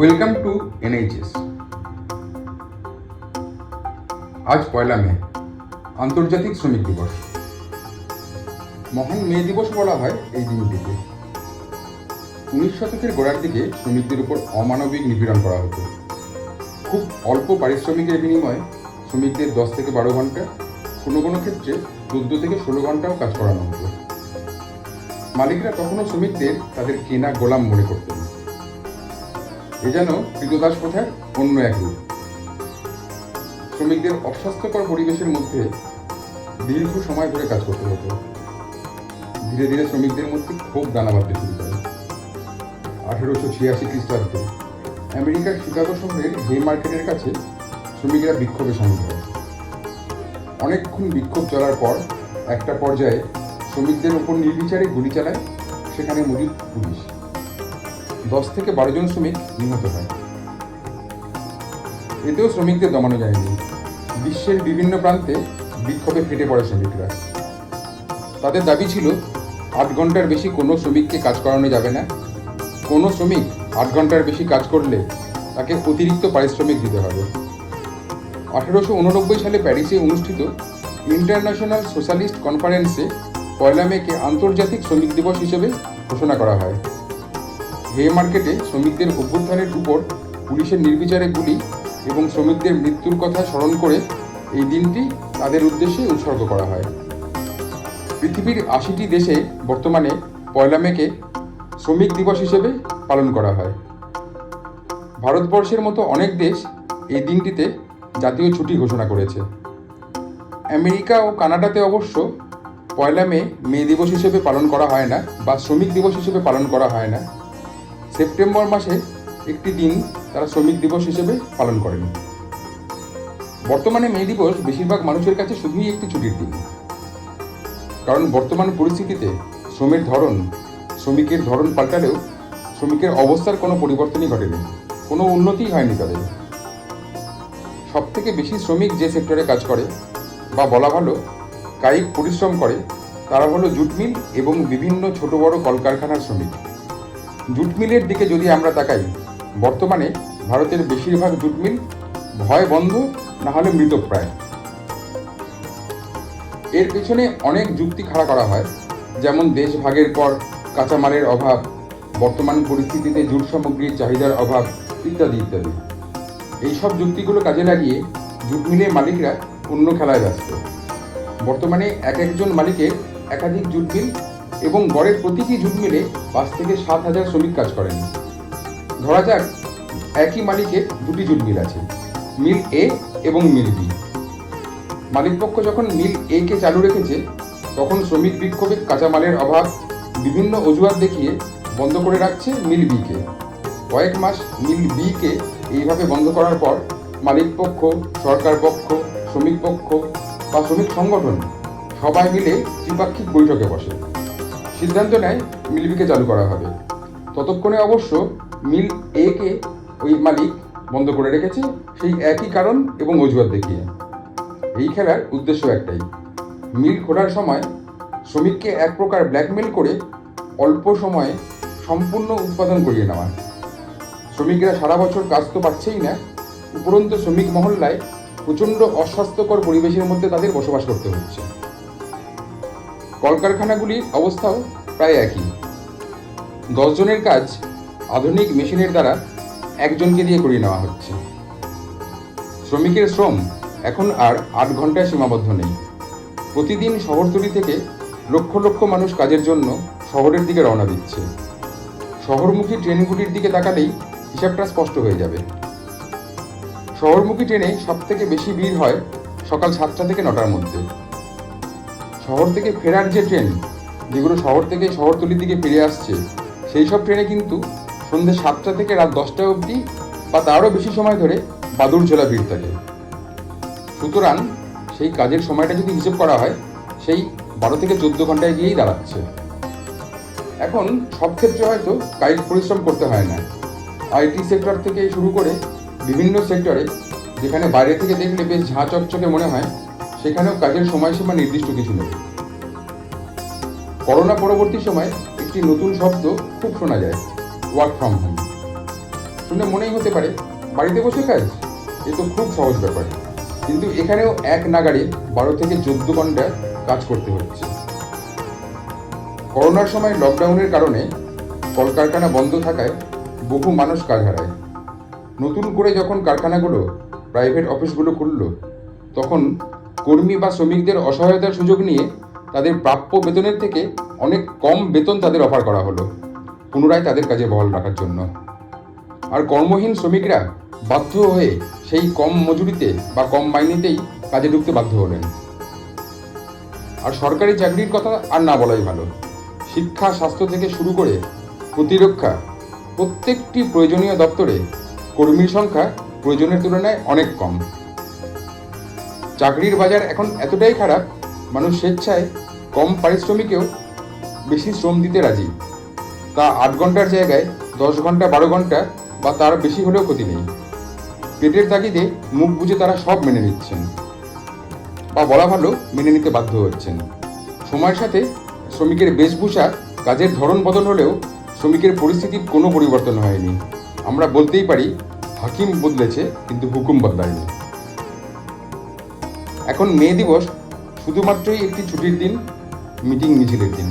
Welcome to NHS. আজ 1 মে, আন্তর্জাতিক শ্রমিক দিবস। মহান মে দিবস বলা হয় এই দিনটিকে। 19 শতকের গোড়ার দিকে শ্রমিকদের উপর অমানবিক নিপীড়ন করা হতো। খুব অল্প পারিশ্রমিকের বিনিময়ে শ্রমিকদের 10 থেকে 12 ঘন্টা, কোনো কোনো ক্ষেত্রে 14 থেকে 16 ঘন্টাও কাজ করানো হতো। মালিকরা তখনও শ্রমিকদের তাদের কেনা গোলাম মনে করতেন। এ যেন ক্রীতদাস প্রথার অন্য এক রূপ। শ্রমিকদের অস্বাস্থ্যকর পরিবেশের মধ্যে দীর্ঘ সময় ধরে কাজ করতে হতো। ধীরে ধীরে শ্রমিকদের মধ্যে ক্ষোভ দানা বাঁধতে শুরু করে। 1886 খ্রিস্টাব্দে আমেরিকার শিকাগো শহরের হে মার্কেটের কাছে শ্রমিকরা বিক্ষোভে সামিল হয়। অনেকক্ষণ বিক্ষোভ চলার পর একটা পর্যায়ে শ্রমিকদের উপর নির্বিচারে গুলি চালায় সেখানে মজুদ পুলিশ। 10 থেকে 12 জন শ্রমিক নিহত হয়। এতেও শ্রমিকদের দমানো যায়নি। বিশ্বের বিভিন্ন প্রান্তে বিক্ষোভে ফেটে পড়ে শ্রমিকরা। তাদের দাবি ছিল 8 ঘন্টার বেশি কোনো শ্রমিককে কাজ করানো যাবে না। কোনো শ্রমিক 8 ঘন্টার বেশি কাজ করলে তাকে অতিরিক্ত পারিশ্রমিক দিতে হবে। 1889 সালে প্যারিসে অনুষ্ঠিত ইন্টারন্যাশনাল সোশ্যালিস্ট কনফারেন্সে 1 মেকে আন্তর্জাতিক শ্রমিক দিবস হিসেবে ঘোষণা করা হয়। হে মার্কেটে শ্রমিকদের অভ্যুত্থানের উপর পুলিশের নির্বিচারে গুলি এবং শ্রমিকদের মৃত্যুর কথা স্মরণ করে এই দিনটি তাদের উদ্দেশ্যে উৎসর্গ করা হয়। পৃথিবীর 80টি দেশে বর্তমানে 1 মেকে শ্রমিক দিবস হিসেবে পালন করা হয়। ভারতবর্ষের মতো অনেক দেশ এই দিনটিতে জাতীয় ছুটি ঘোষণা করেছে। আমেরিকা ও কানাডাতে অবশ্য 1 মে দিবস হিসেবে পালন করা হয় না বা শ্রমিক দিবস হিসেবে পালন করা হয় না। সেপ্টেম্বর মাসে একটি দিন তারা শ্রমিক দিবস হিসেবে পালন করেন। বর্তমানে মে দিবস বেশিরভাগ মানুষের কাছে শুধুই একটি ছুটির দিন। কারণ বর্তমান পরিস্থিতিতে শ্রমিকের ধরন পাল্টালেও শ্রমিকের অবস্থার কোনো পরিবর্তনই ঘটেনি, কোনো উন্নতিই হয়নি তাদের। সব থেকে বেশি শ্রমিক যে সেক্টরে কাজ করে বা বলা ভালো কায়িক পরিশ্রম করে তারা হলো জুট মিল এবং বিভিন্ন ছোট বড় কলকারখানার শ্রমিক। জুট মিলের দিকে যদি আমরা তাকাই, বর্তমানে ভারতের বেশিরভাগ জুট মিল হয় বন্ধ, না হলে মৃতপ্রায়। এর পেছনে অনেক যুক্তি খাড়া করা হয়, যেমন দেশ ভাগের পর কাঁচামালের অভাব, বর্তমান পরিস্থিতিতে জুট সামগ্রীর চাহিদার অভাব ইত্যাদি ইত্যাদি। এইসব যুক্তিগুলো কাজে লাগিয়ে জুট মিলের মালিকরা অন্য খেলায় ব্যস্ত। বর্তমানে এক একজন মালিকের একাধিক জুট মিল এবং গড়ের প্রতিটি জুট মিলে 5 থেকে 7,000 শ্রমিক কাজ করেন। ধরা যাক একই মালিকের 2টি জুট মিল আছে, মিল এ এবং মিল বি। মালিকপক্ষ যখন মিল এ কে চালু রেখেছে, তখন শ্রমিক বিক্ষোভে কাঁচামালের অভাব বিভিন্ন অজুহাত দেখিয়ে বন্ধ করে রাখছে মিল বি কে। কয়েক মাস মিল বি কে এইভাবে বন্ধ করার পর মালিকপক্ষ, সরকার পক্ষ, শ্রমিক পক্ষ বা শ্রমিক সংগঠন সবাই মিলে ত্রিপাক্ষিক বৈঠকে বসে। সিদ্ধান্ত নেয় মিল বিকে চালু করা হবে। ততক্ষণে অবশ্য মিল এ কে ওই মালিক বন্ধ করে রেখেছে সেই একই কারণ এবং অজুহাত দেখিয়ে। এই খেলার উদ্দেশ্য একটাই, মিল খোলার সময় শ্রমিককে এক প্রকার ব্ল্যাকমেল করে অল্প সময়ে সম্পূর্ণ উৎপাদন করিয়ে নেওয়া। শ্রমিকরা সারা বছর কাজ তো পাচ্ছেই না, উপরন্তু শ্রমিক মহল্লায় প্রচণ্ড অস্বাস্থ্যকর পরিবেশের মধ্যে তাদের বসবাস করতে হচ্ছে। কলকারখানাগুলির অবস্থাও প্রায় একই। 10 জনের কাজ আধুনিক মেশিনের দ্বারা একজনকে দিয়ে করিয়ে নেওয়া হচ্ছে। শ্রমিকের শ্রম এখন আর 8 ঘন্টায় সীমাবদ্ধ নেই। প্রতিদিন শহরতলি থেকে লক্ষ লক্ষ মানুষ কাজের জন্য শহরের দিকে রওনা দিচ্ছে। শহরমুখী ট্রেনগুলির দিকে তাকালেই হিসাবটা স্পষ্ট হয়ে যাবে। শহরমুখী ট্রেনে সব থেকে বেশি ভিড় হয় সকাল 7টা থেকে 9টার মধ্যে। শহর থেকে ফেরার যে ট্রেন, যেগুলো শহর থেকে শহরতলির দিকে ফিরে আসছে, সেই সব ট্রেনে কিন্তু সন্ধ্যে 7টা থেকে রাত 10টা অবধি বা তারও বেশি সময় ধরে বাদুড় ঝোলা ভিড় থাকে। সুতরাং সেই কাজের সময়টা যদি হিসেব করা হয়, সেই 12 থেকে 14 ঘন্টায় গিয়েই দাঁড়াচ্ছে। এখন সব ক্ষেত্রে হয়তো কায়িক পরিশ্রম করতে হয় না। আইটি সেক্টর থেকে শুরু করে বিভিন্ন সেক্টরে, যেখানে বাইরে থেকে দেখলে বেশ ঝাঁ চকচকে মনে হয়, সেখানেও কাজের সময়সীমা নির্দিষ্ট কিছু নেই। করোনা পরবর্তী সময়ে একটি নতুন শব্দ খুব শোনা যায়, ওয়ার্ক ফ্রম হোম। শুনে মনেই হতে পারে বাড়িতে বসে কাজ, এ তো খুব সহজ ব্যাপার। কিন্তু এখানেও এক নাগাড়ে 12 থেকে 14 ঘন্টা কাজ করতে হচ্ছে। করোনার সময় লকডাউনের কারণে কলকারখানা বন্ধ থাকায় বহু মানুষ কাজ হারায়। নতুন করে যখন কারখানাগুলো, প্রাইভেট অফিসগুলো খুলল, তখন কর্মী বা শ্রমিকদের অসহায়তার সুযোগ নিয়ে তাদের প্রাপ্য বেতনের থেকে অনেক কম বেতন তাদের অফার করা হলো, পুনরায় তাদের কাজে বহাল রাখার জন্য। আর কর্মহীন শ্রমিকরা বাধ্য হয়ে সেই কম মজুরিতে বা কম মাইনেতেই কাজে ঢুকতে বাধ্য হলেন। আর সরকারি চাকরির কথা আর না বলাই ভালো। শিক্ষা, স্বাস্থ্য থেকে শুরু করে প্রতিরক্ষা, প্রত্যেকটি প্রয়োজনীয় দপ্তরে কর্মীর সংখ্যা প্রয়োজনের তুলনায় অনেক কম। চাকরির বাজার এখন এতটাই খারাপ, মানুষ স্বেচ্ছায় কম পারিশ্রমিকেও বেশি শ্রম দিতে রাজি। তা 8 ঘন্টার জায়গায় 10 ঘন্টা, 12 ঘন্টা বা তার বেশি হলেও ক্ষতি নেই। পেটের তাগিদে মুখ বুজে তারা সব মেনে নিচ্ছেন, বা বলা ভালো মেনে নিতে বাধ্য হচ্ছেন। সময়ের সাথে শ্রমিকের বেশভূষা, কাজের ধরন বদল হলেও শ্রমিকের পরিস্থিতির কোনো পরিবর্তন হয়নি। আমরা বলতেই পারি হাকিম বদলেছে কিন্তু হুকুম বদলায়নি। এখন মে দিবস শুধুমাত্রই একটি ছুটির দিন, মিটিং মিছিলের দিন।